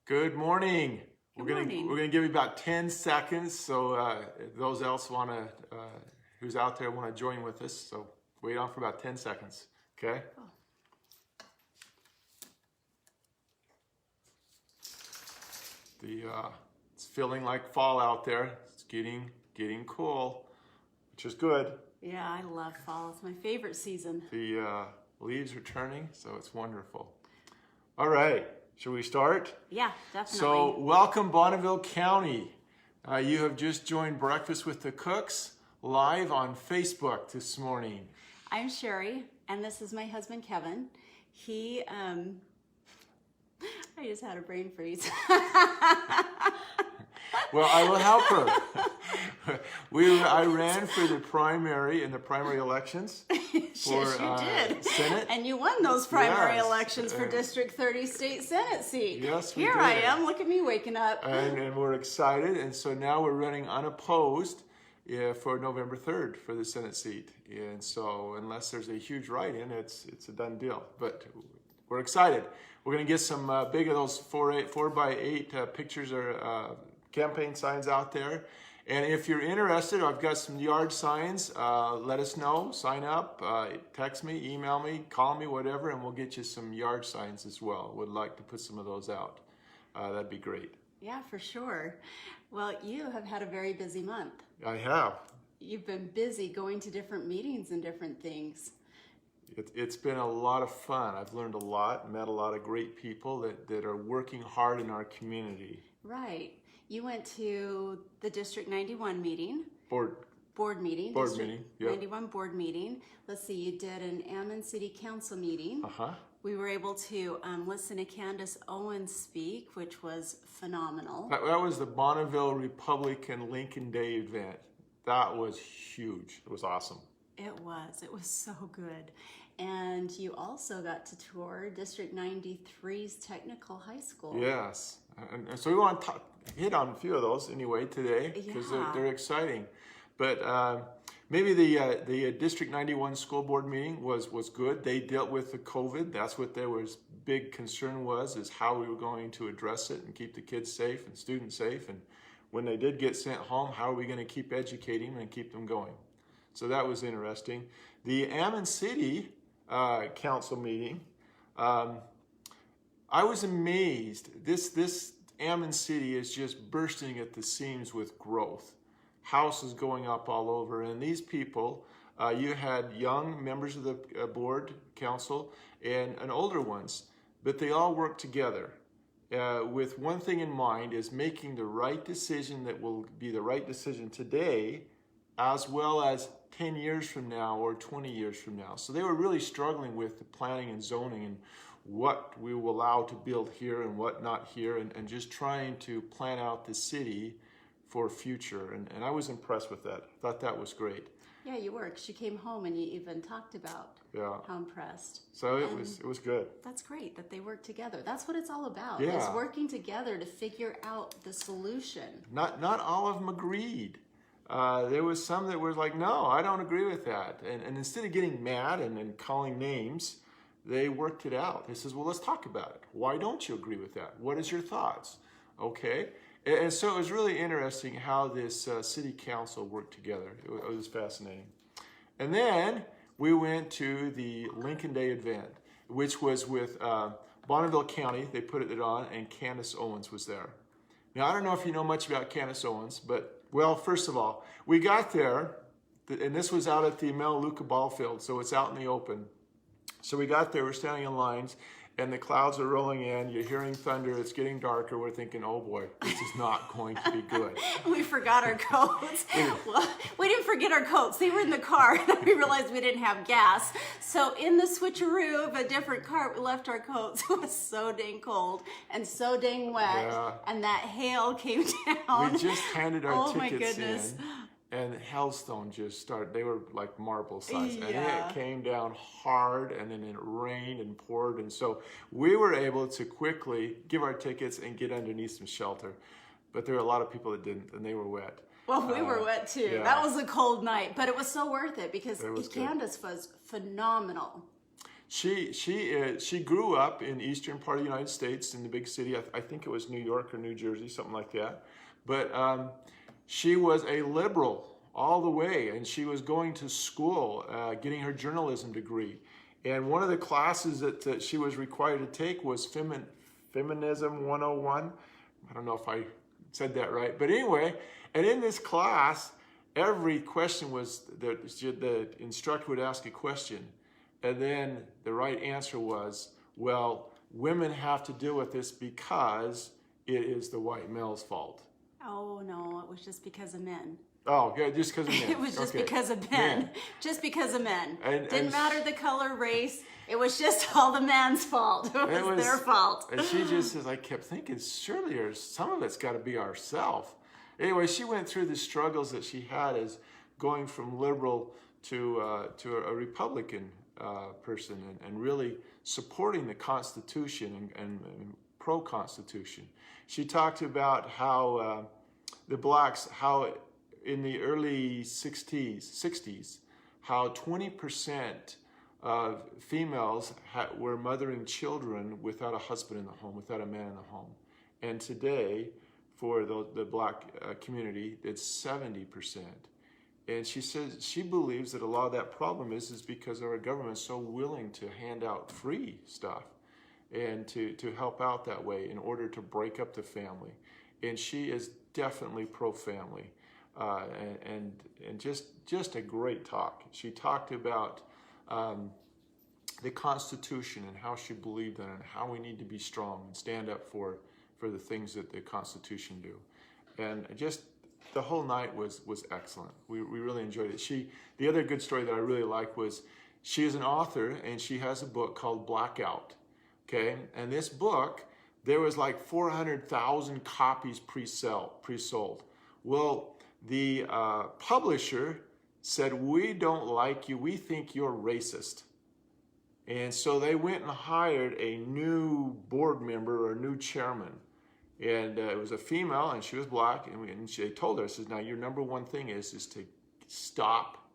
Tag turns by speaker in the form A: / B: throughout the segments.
A: Good morning.
B: Good morning.
A: We're gonna give you about 10 seconds. So those else who's out there want to join with us. So wait on for about 10 seconds. Okay.
B: Oh.
A: It's feeling like fall out there. It's getting cool, which is good.
B: Yeah, I love fall. It's my favorite season.
A: The leaves are turning, so it's wonderful. All right. Should we start?
B: Yeah, definitely.
A: So, welcome Bonneville County. You have just joined Breakfast with the Cooks live on Facebook this morning.
B: I'm Sherry, and this is my husband, Kevin. I just had a brain freeze.
A: Well, I will help her. I ran for the primary in the primary elections.
B: Yes, you did.
A: Senate.
B: And you won those primary
A: Yes.
B: elections for District 30 State Senate seat.
A: Yes, we
B: Here
A: did.
B: I am. Look at me waking up.
A: And we're excited. And so now we're running unopposed for November 3rd for the Senate seat. And so unless there's a huge write-in, it's a done deal. But we're excited. We're going to get some big of those 4x8 pictures or campaign signs out there. And if you're interested, I've got some yard signs. Let us know. Sign up. Text me, email me, call me, whatever, and we'll get you some yard signs as well. Would like to put some of those out. That'd be great.
B: Yeah, for sure. Well, you have had a very busy month.
A: I have.
B: You've been busy going to different meetings and different things.
A: It's been a lot of fun. I've learned a lot, met a lot of great people that are working hard in our community.
B: Right. You went to the District 91 meeting.
A: Board
B: Meeting.
A: Board
B: District
A: meeting, yep.
B: 91 board meeting. Let's see, you did an Ammon City Council meeting.
A: Uh-huh.
B: We were able to listen to Candace Owens speak, which was phenomenal.
A: That was the Bonneville Republican Lincoln Day event. That was huge. It was awesome.
B: It was so good. And you also got to tour District 93's Technical High School.
A: Yes. And so we want to hit on a few of those anyway today because
B: Yeah.
A: they're exciting. But maybe the District 91 school board meeting was good. They dealt with the COVID. That's what their big concern is how we were going to address it and keep the kids safe and students safe. And when they did get sent home, how are we going to keep educating them and keep them going? So that was interesting. The Ammon City council meeting, I was amazed. This Ammon City is just bursting at the seams with growth. Houses going up all over, and these people, you had young members of the board, council, and older ones, but they all work together with one thing in mind, is making the right decision that will be the right decision today, as well as 10 years from now or 20 years from now. So they were really struggling with the planning and zoning and what we will allow to build here and what not here, and just trying to plan out the city for future. And I was impressed with that. I thought that was great.
B: Yeah, you were, 'cause you came home and you even talked about how impressed.
A: So it was good.
B: That's great that they work together. That's what it's all about.
A: Yeah.
B: Is working together to figure out the solution.
A: Not all of them agreed. There was some that were like, no, I don't agree with that. And instead of getting mad and calling names, they worked it out. They says, well, let's talk about it. Why don't you agree with that? What is your thoughts? Okay. And so it was really interesting how this city council worked together. It was fascinating. And then we went to the Lincoln Day event, which was with Bonneville County. They put it on, and Candace Owens was there. Now, I don't know if you know much about Candace Owens, but, well, first of all, we got there, and this was out at the Melaleuca ball field, so it's out in the open. So we got there, we're standing in lines, and the clouds are rolling in, you're hearing thunder, it's getting darker, we're thinking, oh boy, this is not going to be good.
B: We forgot our coats. Well, we didn't forget our coats. They were in the car, and we realized we didn't have gas. So in the switcheroo of a different car, we left our coats. It was so dang cold and so dang wet,
A: Yeah.
B: and that hail came down.
A: We just handed our
B: Oh my
A: tickets
B: goodness.
A: in, and hailstone just started. They were like marble size, and
B: Yeah.
A: it came down hard, and then it rained and poured, and so we were able to quickly give our tickets and get underneath some shelter. But there were a lot of people that didn't, and they were wet.
B: Well, we were wet too.
A: yeah.
B: That was a cold night, but it was so worth it because
A: It was good.
B: Candace was phenomenal.
A: She grew up in eastern part of the United States in the big city. I think it was New York or New Jersey, something like that. But she was a liberal all the way, and she was going to school, getting her journalism degree. And one of the classes that she was required to take was Feminism 101. I don't know if I said that right, but anyway, and in this class, every question was the instructor would ask a question, and then the right answer was, well, women have to deal with this because it is the white male's fault.
B: Oh, no, it was just because of men.
A: Oh, yeah, just because of men.
B: It was just
A: Okay.
B: because of men. Just because of men.
A: And
B: Didn't matter the color, race. It was just all the man's fault. It was their fault.
A: And she just says, I kept thinking, surely there's some of it's got to be ourself. Anyway, she went through the struggles that she had as going from liberal to a Republican person, and really supporting the Constitution and pro-Constitution. She talked about how the blacks, how in the early 60s, how 20% of females were mothering children without a husband in the home, without a man in the home. And today, for the black community, it's 70%. And she says she believes that a lot of that problem is because our government is so willing to hand out free stuff and to help out that way in order to break up the family. And she is definitely pro-family, and just a great talk. She talked about the Constitution and how she believed in it, and how we need to be strong and stand up for the things that the Constitution do. And just the whole night was excellent. We really enjoyed it. The other good story that I really like was she is an author, and she has a book called Blackout. Okay, and this book, there was like 400,000 copies pre-sold. Well, the publisher said, we don't like you, we think you're racist. And so they went and hired a new board member or a new chairman. And it was a female, and she was black, and they told her, says, now your number one thing is to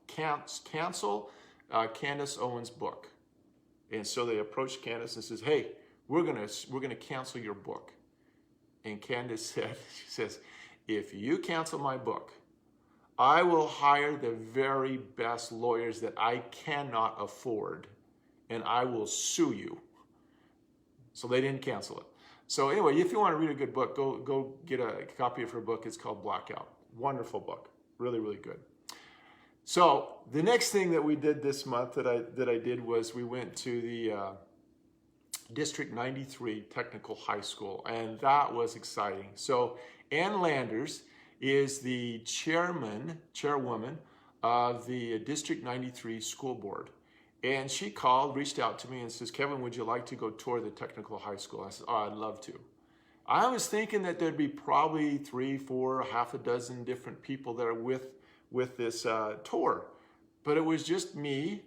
A: cancel Candace Owens' book. And so they approached Candace and says, hey, we're gonna cancel your book. And Candace said, she says, if you cancel my book, I will hire the very best lawyers that I cannot afford, and I will sue you. So they didn't cancel it. So anyway, if you want to read a good book, go get a copy of her book. It's called Blackout. Wonderful book. Really, really good. So the next thing that we did this month that I did was we went to the District 93 Technical High School, and that was exciting. So Ann Landers is the chairwoman of the District 93 School Board. And she reached out to me and says, Kevin, would you like to go tour the technical high school? I said, oh, I'd love to. I was thinking that there'd be probably 3, 4, half a dozen different people that are with this tour. But it was just me,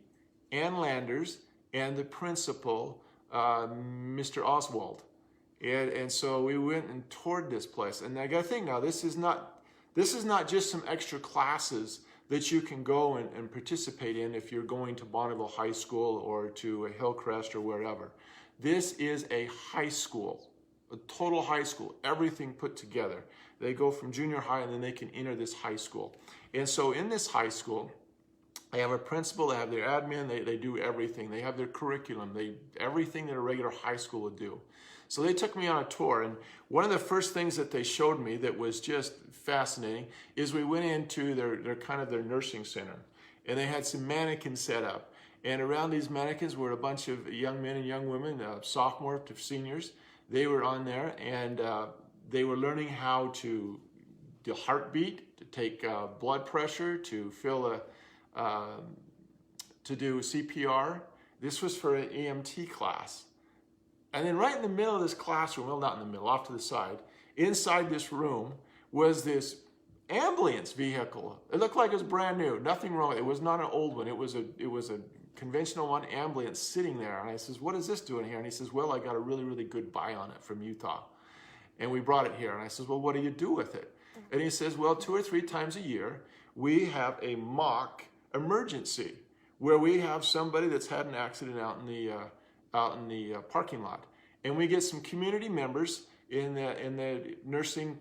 A: Ann Landers, and the principal, Mr. Oswald. And so we went and toured this place. And I got to think now, this is not just some extra classes that you can go and participate in if you're going to Bonneville High School or to Hillcrest or wherever. This is a high school, a total high school, everything put together. They go from junior high and then they can enter this high school. And so in this high school, they have a principal, they have their admin, they do everything. They have their curriculum, everything that a regular high school would do. So they took me on a tour, and one of the first things that they showed me that was just fascinating is we went into their nursing center, and they had some mannequins set up. And around these mannequins were a bunch of young men and young women, sophomore to seniors. They were on there, and they were learning how to do heartbeat, to take blood pressure, to to do CPR. This was for an EMT class. And then right in the middle of this classroom, well, not in the middle, off to the side, inside this room was this ambulance vehicle. It looked like it was brand new, nothing wrong with it. It was not an old one. It was a conventional one, ambulance sitting there. And I says, what is this doing here? And he says, well, I got a really, really good buy on it from Utah. And we brought it here. And I says, well, what do you do with it? And he says, well, 2 or 3 times a year, we have a mock emergency. where we have somebody that's had an accident out in the parking lot, and we get some community members in the nursing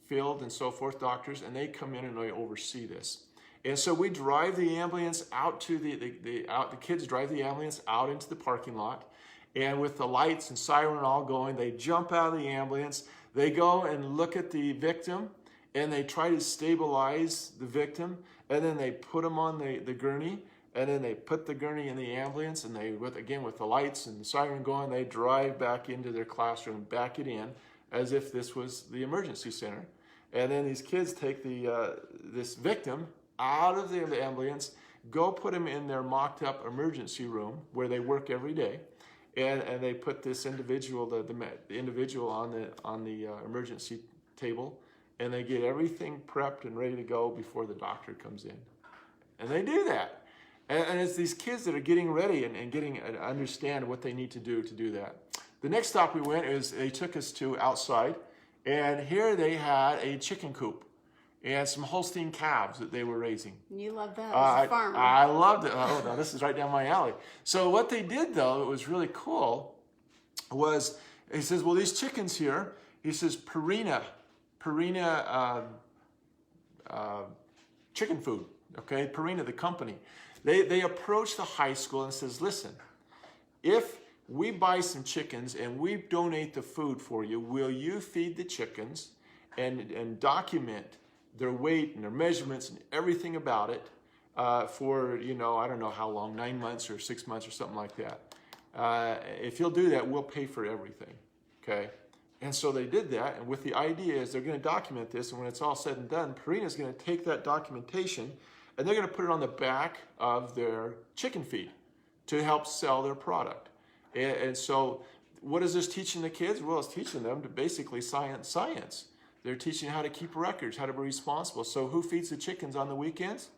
A: field and so forth, doctors, and they come in and they oversee this. And so we drive the ambulance out to the kids drive the ambulance out into the parking lot, and with the lights and siren all going, they jump out of the ambulance, they go and look at the victim, and they try to stabilize the victim, and then they put them on the gurney, and then they put the gurney in the ambulance, and they, with the lights and the siren going, they drive back into their classroom, back it in, as if this was the emergency center. And then these kids take this victim out of the ambulance, go put him in their mocked up emergency room where they work every day, and they put this individual, the individual on the emergency table, and they get everything prepped and ready to go before the doctor comes in. And they do that. And it's these kids that are getting ready and getting to understand what they need to do that. The next stop we went is they took us to outside, and here they had a chicken coop and some Holstein calves that they were raising.
B: You love that as a farmer.
A: I loved it. Oh, no, this is right down my alley. So what they did, though, it was really cool, was he says, well, these chickens here, he says, Purina chicken food, okay? Purina, the company. They approached the high school and says, listen, if we buy some chickens and we donate the food for you, will you feed the chickens and document their weight and their measurements and everything about it for, I don't know how long, 9 months or 6 months or something like that. If you'll do that, we'll pay for everything, okay? And so they did that, and with the idea is they're going to document this, and when it's all said and done, Purina's going to take that documentation and they're going to put it on the back of their chicken feed to help sell their product. And so what is this teaching the kids? Well, it's teaching them to basically science. They're teaching how to keep records, how to be responsible. So who feeds the chickens on the weekends?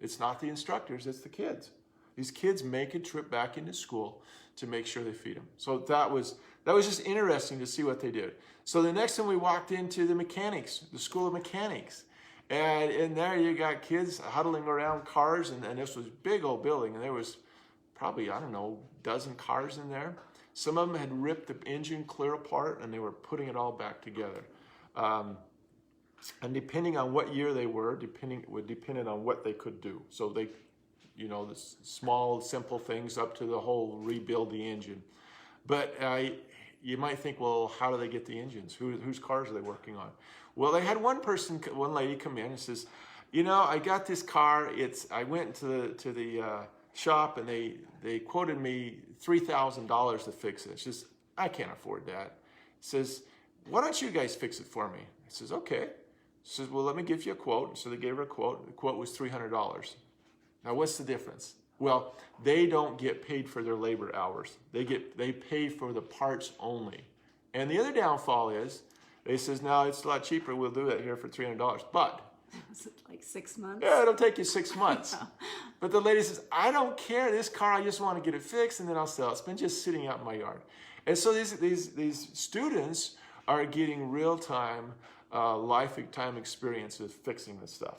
A: It's not the instructors, it's the kids. These kids make a trip back into school to make sure they feed them. So that was just interesting to see what they did. So the next time we walked into the mechanics, the School of Mechanics. And in there you got kids huddling around cars, and this was a big old building, and there was probably, I don't know, a dozen cars in there. Some of them had ripped the engine clear apart, and they were putting it all back together. And depending on what year they were, depended on what they could do. So they, the small, simple things up to the whole rebuild the engine. But you might think, well, how do they get the engines? Whose cars are they working on? Well, they had one lady come in and says, I got this car. I went to the shop, and they quoted me $3,000 to fix it. She says, I can't afford that. Says, why don't you guys fix it for me? I says, okay. She says, well, let me give you a quote. So they gave her a quote. The quote was $300. Now, what's the difference? Well, they don't get paid for their labor hours. They pay for the parts only. And the other downfall is, they says, no, it's a lot cheaper. We'll do that here for $300. But
B: was it like 6 months?
A: yeah, it'll take you 6 months. But the lady says, I don't care. This car, I just want to get it fixed, and then I'll sell it. It's been just sitting out in my yard. And so these students are getting real-time, lifetime experience of fixing this stuff.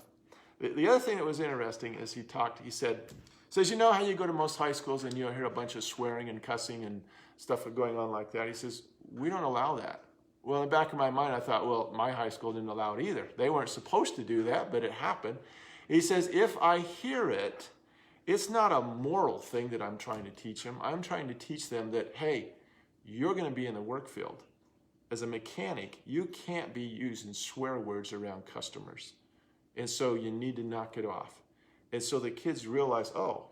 A: The other thing that was interesting is he says, you know how you go to most high schools and you hear a bunch of swearing and cussing and stuff going on like that? He says, we don't allow that. Well, in the back of my mind, I thought, well, my high school didn't allow it either. They weren't supposed to do that, but it happened. He says, if I hear it, it's not a moral thing that I'm trying to teach them. I'm trying to teach them that, hey, you're going to be in the work field. As a mechanic, you can't be using swear words around customers. And so you need to knock it off. And so the kids realize, oh,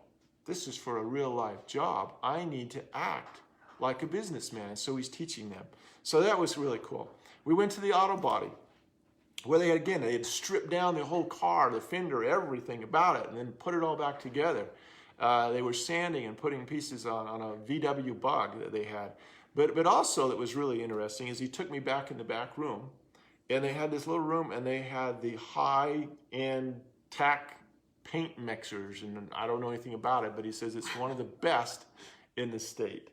A: this is for a real life job. I need to act like a businessman. And so he's teaching them. So that was really cool. We went to the auto body where they had stripped down the whole car, the fender, everything about it, and then put it all back together. They were sanding and putting pieces on a VW Bug that they had. But also that was really interesting is he took me back in the back room, and they had this little room, and they had the high-end tack paint mixers, and I don't know anything about it, but he says it's one of the best in the state.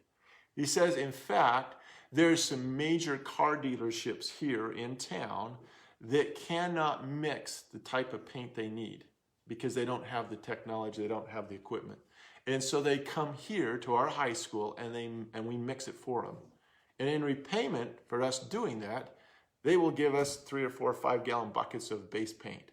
A: He says, in fact, there's some major car dealerships here in town that cannot mix the type of paint they need because they don't have the technology, they don't have the equipment. And so they come here to our high school and we mix it for them. And in repayment for us doing that, they will give us 3 or 4 or 5 gallon buckets of base paint.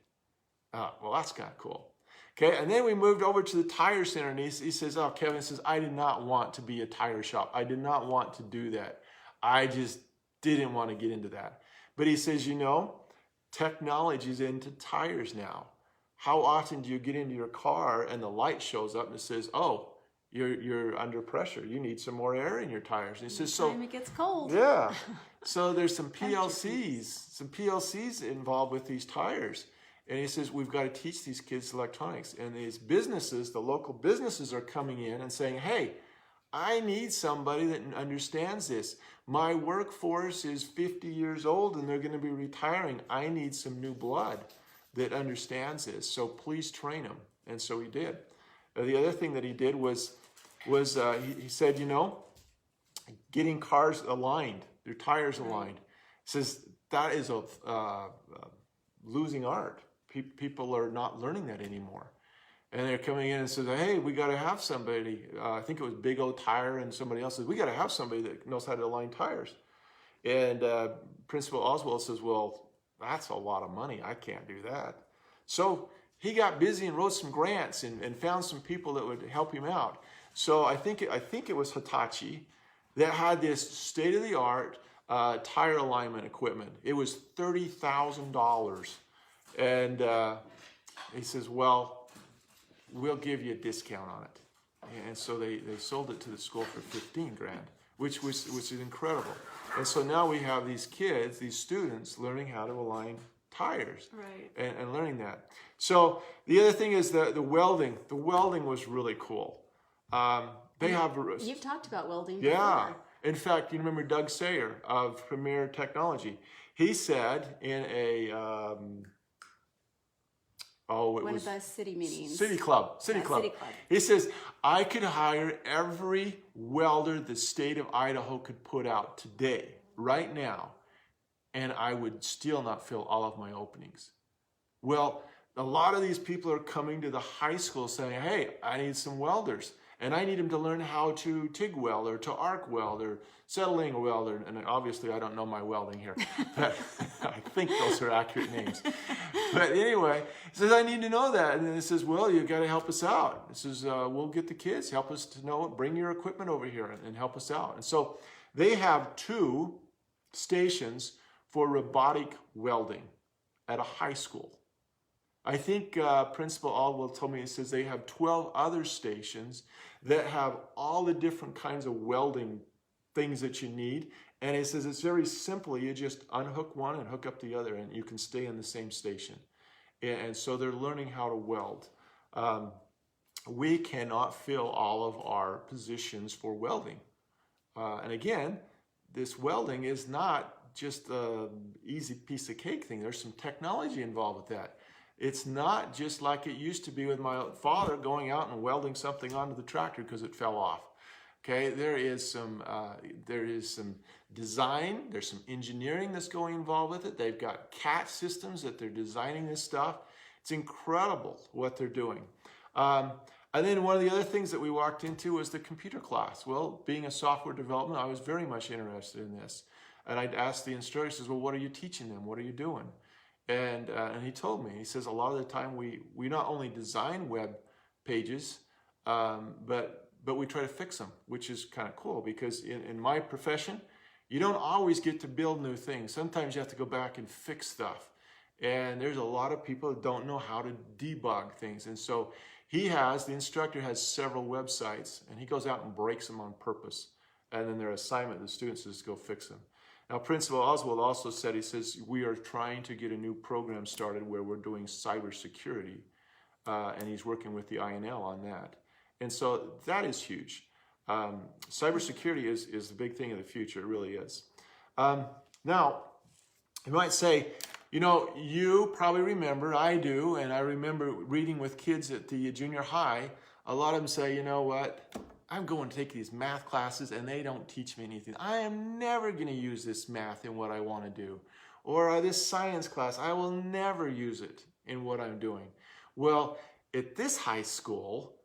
A: Well, that's kind of cool. Okay, and then we moved over to the tire center, and he says, oh, Kevin says, I did not want to be a tire shop. I did not want to do that. I just didn't want to get into that. But he says, you know, technology is into tires now. How often do you get into your car and the light shows up and it says, oh, you're under pressure. You need some more air in your tires. And he says, so
B: it gets cold.
A: Yeah. So there's some PLCs involved with these tires. And he says, we've got to teach these kids electronics. And these businesses, the local businesses are coming in and saying, hey, I need somebody that understands this. My workforce is 50 years old and they're going to be retiring. I need some new blood that understands this. So please train them. And so he did. The other thing that he did was he said, you know, getting cars aligned, their tires aligned. He says that is a losing art. People are not learning that anymore. And they're coming in and says, hey, we got to have somebody. I think it was Big O Tire and somebody else says, we got to have somebody that knows how to align tires. And Principal Oswald says, well, that's a lot of money. I can't do that. So he got busy and wrote some grants and found some people that would help him out. So I think it was Hitachi that had this state-of-the-art tire alignment equipment. It was $30,000. And he says, well, we'll give you a discount on it. And so they sold it to the school for $15,000, which is incredible. And so now we have these kids, these students, learning how to align tires,
B: right,
A: and learning that. So the other thing is the welding. The welding was really cool.
B: You've talked about welding
A: Yeah.
B: before.
A: In fact, you remember Doug Sayer of Premier Technology. He said in a
B: one of those city meetings.
A: City Club.
B: City Club.
A: He says, I could hire every welder the state of Idaho could put out today, right now, and I would still not fill all of my openings. Well, a lot of these people are coming to the high school saying, hey, I need some welders. And I need them to learn how to TIG weld or to arc weld or settling weld. And obviously, I don't know my welding here. But I think those are accurate names. But anyway, he says, I need to know that. And then he says, well, you got to help us out. He says, we'll get the kids, help us to know it. Bring your equipment over here and help us out. And so they have 2 stations for robotic welding at a high school. I think Principal Aldwell told me, he says they have 12 other stations that have all the different kinds of welding things that you need. And he says it's very simple. You just unhook one and hook up the other and you can stay in the same station. And so they're learning how to weld. We cannot fill all of our positions for welding. And again, this welding is not just an easy piece of cake thing. There's some technology involved with that. It's not just like it used to be with my father going out and welding something onto the tractor because it fell off. Okay, there is some design, there's some engineering that's going involved with it. They've got CAT systems that they're designing this stuff. It's incredible what they're doing. And then one of the other things that we walked into was the computer class. Well, being a software development, I was very much interested in this. And I'd ask the instructor, he says, well, what are you teaching them? What are you doing? And he told me, he says, a lot of the time we not only design web pages, but we try to fix them, which is kind of cool because in my profession, you don't always get to build new things. Sometimes you have to go back and fix stuff. And there's a lot of people that don't know how to debug things. And so the instructor has several websites and he goes out and breaks them on purpose. And then their assignment to the students is to go fix them. Now, Principal Oswald also said, he says, we are trying to get a new program started where we're doing cybersecurity, and he's working with the INL on that. And so that is huge. Cybersecurity is the big thing of the future, it really is. Now, you might say, you know, you probably remember, I do, and I remember reading with kids at the junior high, a lot of them say, you know what, I'm going to take these math classes and they don't teach me anything. I am never going to use this math in what I want to do. Or this science class, I will never use it in what I'm doing. Well, at this high school,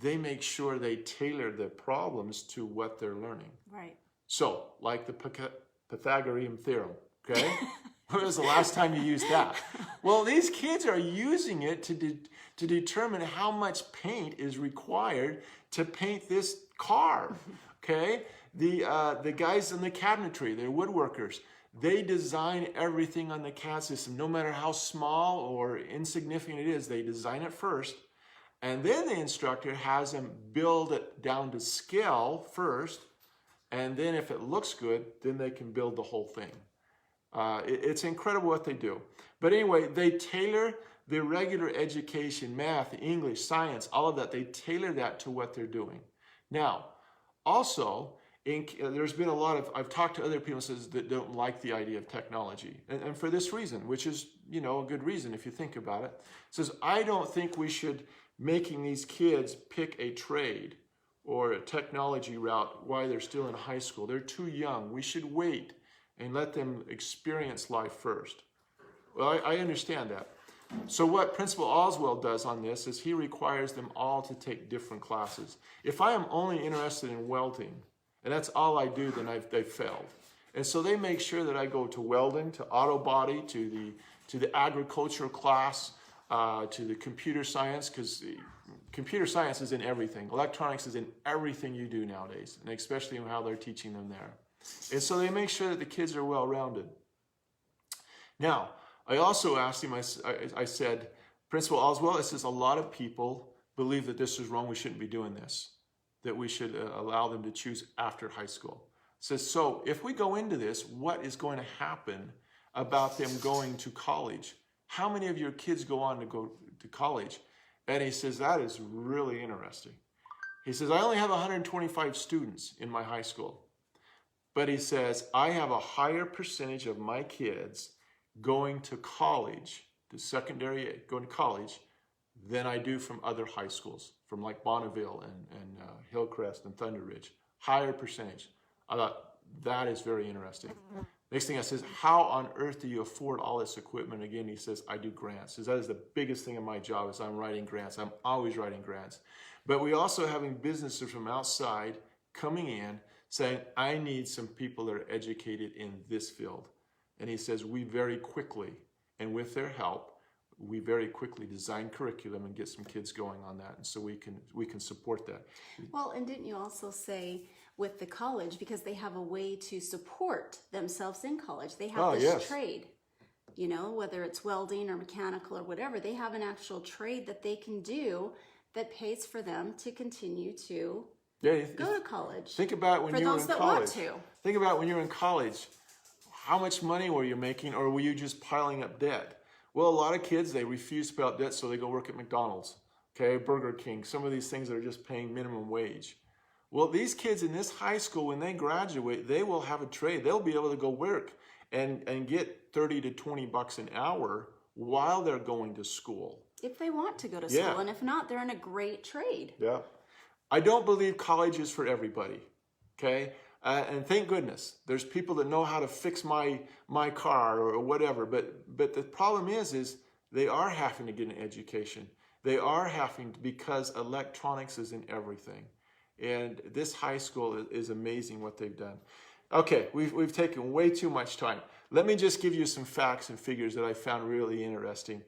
A: they make sure they tailor the problems to what they're learning.
B: Right.
A: So, like the Pythagorean theorem, okay? When was the last time you used that? Well, these kids are using it to determine how much paint is required to paint this car, okay? The guys in the cabinetry, they're woodworkers. They design everything on the CAD system, no matter how small or insignificant it is. They design it first, and then the instructor has them build it down to scale first, and then if it looks good, then they can build the whole thing. It's incredible what they do. But anyway, they tailor the regular education, math, English, science, all of that. They tailor that to what they're doing. Now, also, there's been a lot of, I've talked to other people that don't like the idea of technology. And for this reason, which is, a good reason if you think about it. It says, I don't think we should making these kids pick a trade or a technology route while they're still in high school. They're too young. We should wait and let them experience life first. Well, I understand that. So what Principal Oswald does on this is he requires them all to take different classes. If I am only interested in welding, and that's all I do, then they've failed. And so they make sure that I go to welding, to auto body, to the agriculture class, to the computer science, because computer science is in everything. Electronics is in everything you do nowadays, and especially in how they're teaching them there. And so they make sure that the kids are well-rounded. Now, I also asked him, I said, Principal Oswald, it says a lot of people believe that this is wrong, we shouldn't be doing this, that we should allow them to choose after high school. It says, so if we go into this, what is going to happen about them going to college? How many of your kids go on to go to college? And he says, that is really interesting. He says, I only have 125 students in my high school. But he says, I have a higher percentage of my kids going to college, going to college, than I do from other high schools, from like Bonneville and Hillcrest and Thunder Ridge. Higher percentage. I thought, that is very interesting. Next thing I says, how on earth do you afford all this equipment? Again, he says, I do grants. He says, that is the biggest thing in my job is I'm writing grants. I'm always writing grants. But we also having businesses from outside coming in saying, I need some people that are educated in this field. And he says, we very quickly, and with their help, we very quickly design curriculum and get some kids going on that. And so we can support that.
B: Well, and didn't you also say with the college, because they have a way to support themselves in college, they have this trade, whether it's welding or mechanical or whatever, they have an actual trade that they can do that pays for them to continue to go to college.
A: Think about when you were in college. For those that want to. Think about when you were in college. How much money were you making, or were you just piling up debt? Well, a lot of kids, they refuse to pay out debt, so they go work at McDonald's, Burger King, some of these things that are just paying minimum wage. Well, these kids in this high school, when they graduate, they will have a trade. They'll be able to go work and get 30 to 20 bucks an hour while they're going to school. If
B: they want to go to school, and if not, they're in a great trade.
A: Yeah. I don't believe college is for everybody, and thank goodness, there's people that know how to fix my car or whatever. But the problem is they are having to get an education. They are having to, because electronics is in everything. And this high school is amazing what they've done. Okay, we've taken way too much time. Let me just give you some facts and figures that I found really interesting.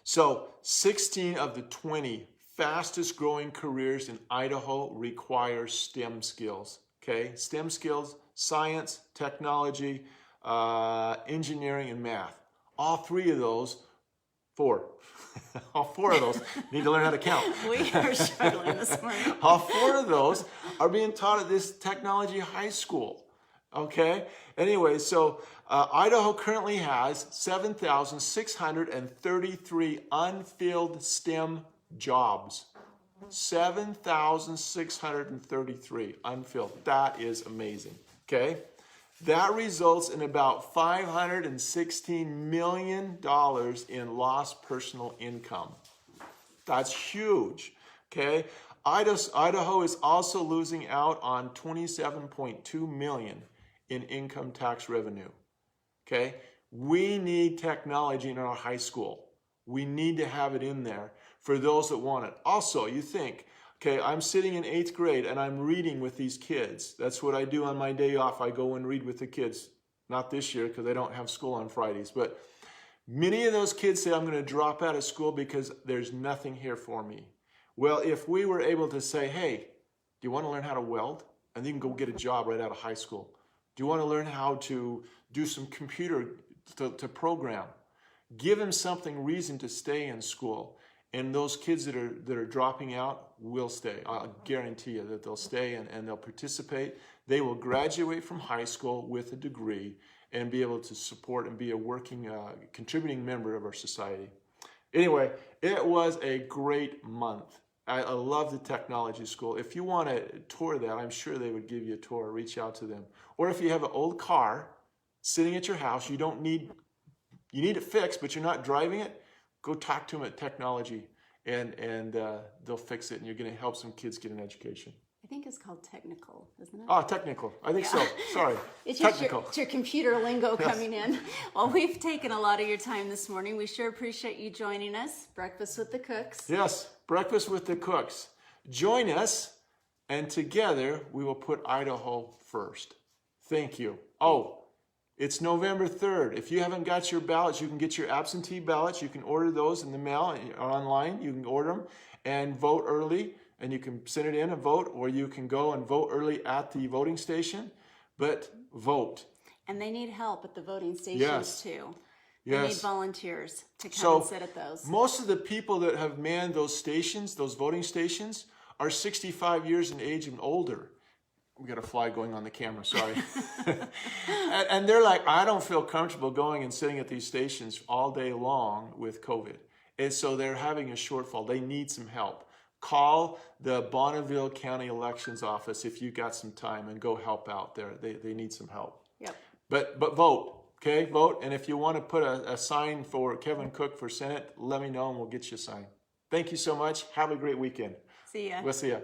A: So 16 of the 20 fastest growing careers in Idaho require STEM skills, STEM skills, science, technology, engineering, and math. All four of those need to learn how to count.
B: We are struggling this morning.
A: All four of those are being taught at this technology high school, Anyway, so Idaho currently has 7,633 unfilled STEM jobs. 7,633 unfilled. That is amazing. That results in about $516 million in lost personal income. That's huge. Idaho is also losing out on $27.2 million in income tax revenue. We need technology in our high school. We need to have it in there for those that want it. Also, you think, okay, I'm sitting in 8th grade and I'm reading with these kids. That's what I do on my day off. I go and read with the kids. Not this year because I don't have school on Fridays, but many of those kids say, I'm going to drop out of school because there's nothing here for me. Well, if we were able to say, hey, do you want to learn how to weld? And you can go get a job right out of high school. Do you want to learn how to do some computer to program? Give them something, reason to stay in school. And those kids that are dropping out will stay. I'll guarantee you that they'll stay and they'll participate. They will graduate from high school with a degree and be able to support and be a working, contributing member of our society. Anyway, it was a great month. I love the technology school. If you want to tour that, I'm sure they would give you a tour. Reach out to them. Or if you have an old car sitting at your house, you need it fixed, but you're not driving it, go talk to them at technology and they'll fix it, and you're going to help some kids get an education.
B: I think it's called technical, isn't it?
A: Oh, technical. I think so. Sorry.
B: It's
A: technical.
B: It's your computer lingo coming in. Well, we've taken a lot of your time this morning. We sure appreciate you joining us. Breakfast with the Cooks.
A: Yes, Breakfast with the Cooks. Join us, and together we will put Idaho first. Thank you. Oh, it's November 3rd. If you haven't got your ballots, you can get your absentee ballots. You can order those in the mail or online. You can order them and vote early. And you can send it in and vote, or you can go and vote early at the voting station, but vote.
B: And they need help at the voting stations too. They need
A: Yes.
B: volunteers to come and sit at those.
A: Most of the people that have manned those stations, those voting stations, are 65 years in age and older. We got a fly going on the camera, sorry. and they're like, I don't feel comfortable going and sitting at these stations all day long with COVID. And so they're having a shortfall. They need some help. Call the Bonneville County Elections Office if you got some time and go help out there. They need some help.
B: Yep.
A: But vote, okay? Vote. And if you want to put a sign for Kevin Cook for Senate, let me know and we'll get you a sign. Thank you so much. Have a great weekend.
B: See ya.
A: We'll see ya.